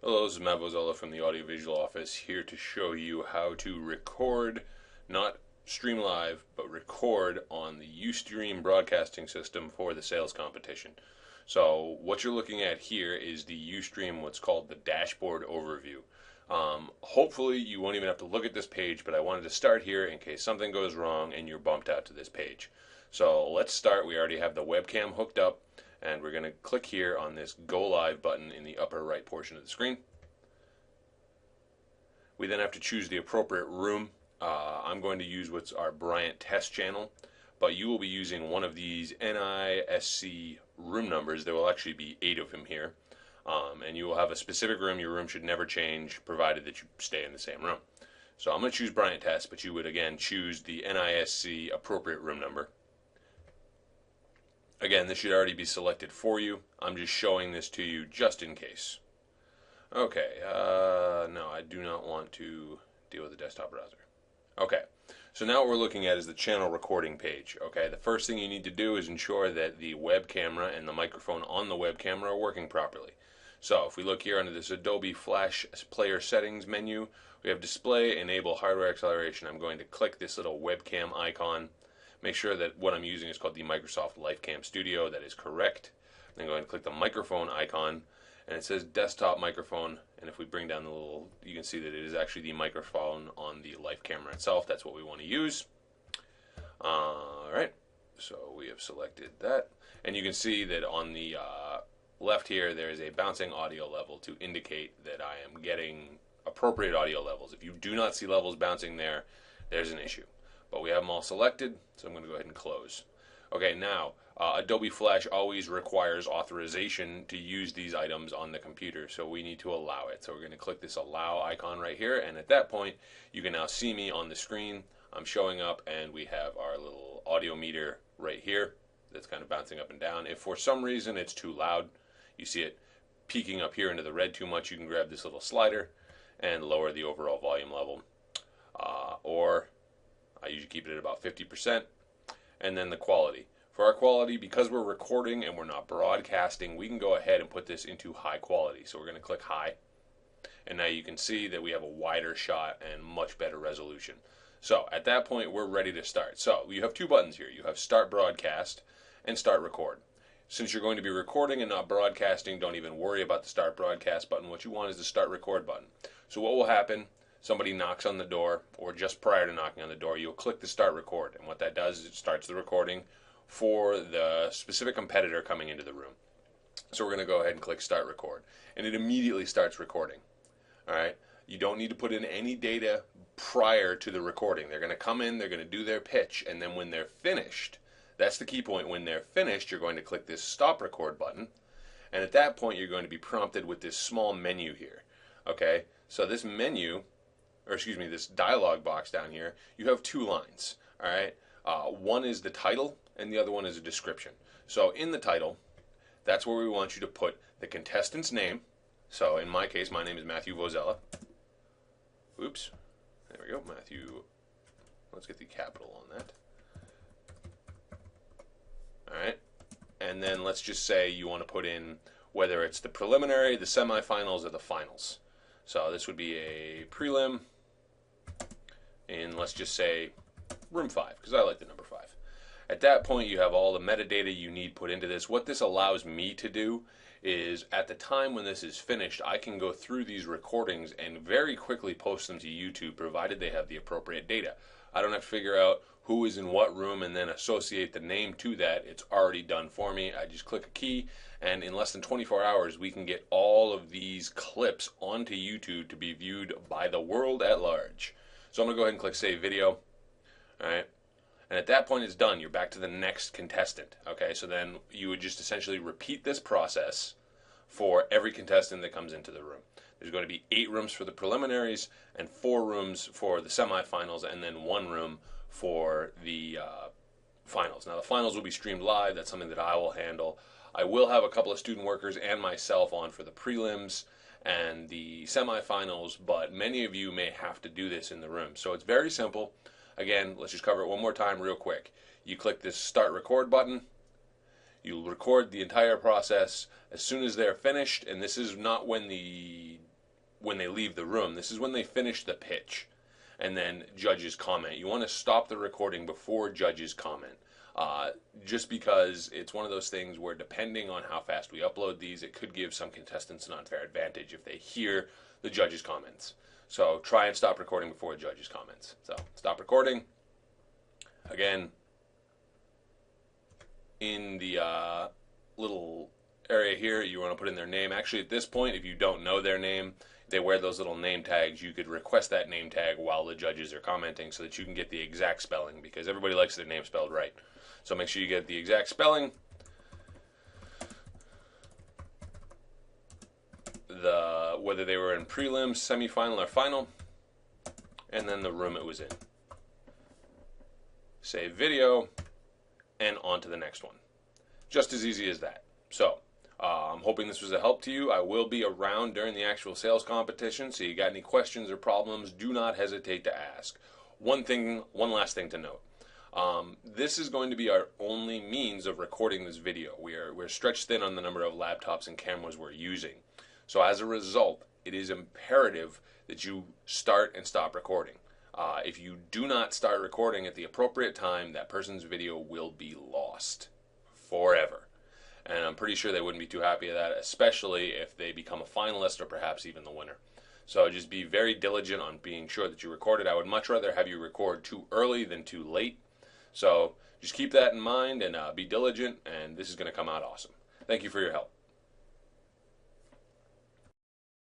Hello, this is Matt Bozella from the Audiovisual Office, here to show you how to record, not stream live, but record on the UStream broadcasting system for the sales competition. So what you're looking at here is the UStream, what's called the dashboard overview. Hopefully you won't even have to look at this page, but I wanted to start here in case something goes wrong and you're bumped out to this page. So let's start. We already have the webcam hooked up, and we're going to click here on this Go Live button in the upper right portion of the screen. We then have to choose the appropriate room. I'm going to use what's our Bryant test channel, but you will be using one of these NiSC room numbers. There will actually be 8 of them here, and you will have a specific room. Your room should never change, provided that you stay in the same room. So I'm going to choose Bryant test, but you would again choose the NiSC appropriate room number. Again, this should already be selected for you. I'm just showing this to you just in case. Okay, no, I do not want to deal with the desktop browser. Okay, so now what we're looking at is the channel recording page. Okay, the first thing you need to do is ensure that the web camera and the microphone on the web camera are working properly. So if we look here under this Adobe Flash Player Settings menu, we have Display, Enable Hardware Acceleration. I'm going to click this little webcam icon. Make sure that what I'm using is called the Microsoft LifeCam Studio. That is correct. Then go ahead and click the microphone icon, and it says desktop microphone. And if we bring down the little, you can see that it is actually the microphone on the live camera itself. That's what we want to use. Alright, so we have selected that. And you can see that on the left here, there is a bouncing audio level to indicate that I am getting appropriate audio levels. If you do not see levels bouncing there, there's an issue. But we have them all selected, so I'm going to go ahead and close. Okay, now, Adobe Flash always requires authorization to use these items on the computer, so we need to allow it. So we're going to click this allow icon right here, and at that point, you can now see me on the screen. I'm showing up, and we have our little audio meter right here that's kind of bouncing up and down. If for some reason it's too loud, you see it peaking up here into the red too much, you can grab this little slider and lower the overall volume level. Or I usually keep it at about 50%. And then the quality. For our quality, because we're recording and we're not broadcasting, we can go ahead and put this into high quality. So we're going to click high. And now you can see that we have a wider shot and much better resolution. So at that point, we're ready to start. So you have 2 buttons here. You have Start Broadcast and Start Record. Since you're going to be recording and not broadcasting, don't even worry about the Start Broadcast button. What you want is the Start Record button. So what will happen? Somebody knocks on the door, or just prior to knocking on the door, you'll click the Start Record. And what that does is it starts the recording for the specific competitor coming into the room. So we're going to go ahead and click Start Record. And it immediately starts recording. All right? You don't need to put in any data prior to the recording. They're going to come in, they're going to do their pitch, and then when they're finished, that's the key point. When they're finished, you're going to click this Stop Record button. And at that point, you're going to be prompted with this small menu here. Okay? So this menu, or excuse me, this dialog box down here, you have 2 lines. All right, one is the title, and the other one is a description. So in the title, that's where we want you to put the contestant's name. So in my case, my name is Matthew Bozella. Oops, there we go, Matthew. Let's get the capital on that. All right, and then let's just say you want to put in whether it's the preliminary, the semifinals, or the finals. So this would be a prelim in, let's just say, room 5, because I like the number 5. At that point, you have all the metadata you need put into this. What this allows me to do is, at the time when this is finished, I can go through these recordings and very quickly post them to YouTube, provided they have the appropriate data. I don't have to figure out who is in what room and then associate the name to that. It's already done for me. I just click a key, and in less than 24 hours, we can get all of these clips onto YouTube to be viewed by the world at large. So I'm going to go ahead and click Save Video. All right. And at that point, it's done. You're back to the next contestant. Okay, so then you would just essentially repeat this process for every contestant that comes into the room. There's going to be 8 rooms for the preliminaries and 4 rooms for the semifinals, and then 1 room for the finals. Now, the finals will be streamed live. That's something that I will handle. I will have a couple of student workers and myself on for the prelims and the semifinals, but many of you may have to do this in the room. So it's very simple. Again, let's just cover it one more time real quick. You click this Start Record button. You'll record the entire process. As soon as they're finished, and this is not when the when they leave the room. This is when they finish the pitch, and then judges comment. You want to stop the recording before judges comment. Just because it's one of those things where, depending on how fast we upload these, it could give some contestants an unfair advantage if they hear the judges' comments. So try and stop recording before the judges' comments. So stop recording. Again, in the little area here, you want to put in their name. Actually, at this point, if you don't know their name, they wear those little name tags. You could request that name tag while the judges are commenting so that you can get the exact spelling, because everybody likes their name spelled right. So make sure you get the exact spelling, whether they were in prelims, semifinal, or final, and then the room it was in. Save video, and on to the next one. Just as easy as that. So, I'm hoping this was a help to you. I will be around during the actual sales competition, so you got any questions or problems, do not hesitate to ask. One last thing to note. This is going to be our only means of recording this video. We're stretched thin on the number of laptops and cameras we're using. So as a result, it is imperative that you start and stop recording. If you do not start recording at the appropriate time, that person's video will be lost forever. And I'm pretty sure they wouldn't be too happy with that, especially if they become a finalist or perhaps even the winner. So just be very diligent on being sure that you record it. I would much rather have you record too early than too late. So just keep that in mind and be diligent, and this is going to come out awesome. Thank you for your help.